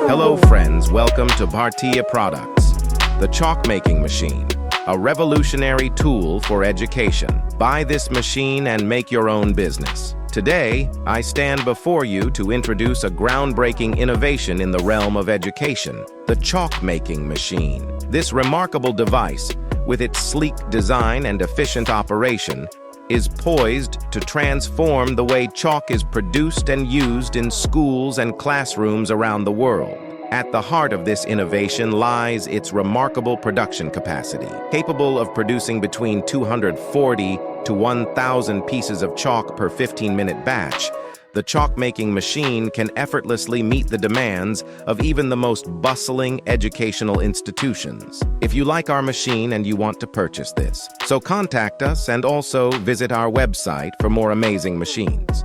Hello friends, welcome to Bhartiye Products, the chalk making machine, a revolutionary tool for education. Buy this machine and make your own business. Today, I stand before you to introduce a groundbreaking innovation in the realm of education, the chalk making machine. This remarkable device, with its sleek design and efficient operation, is poised to transform the way chalk is produced and used in schools and classrooms around the world. At the heart of this innovation lies its remarkable production capacity, capable of producing between 240 to 1,000 pieces of chalk per 15-minute batch. The chalk-making machine can effortlessly meet the demands of even the most bustling educational institutions. If you like our machine and you want to purchase this, so contact us and also visit our website for more amazing machines.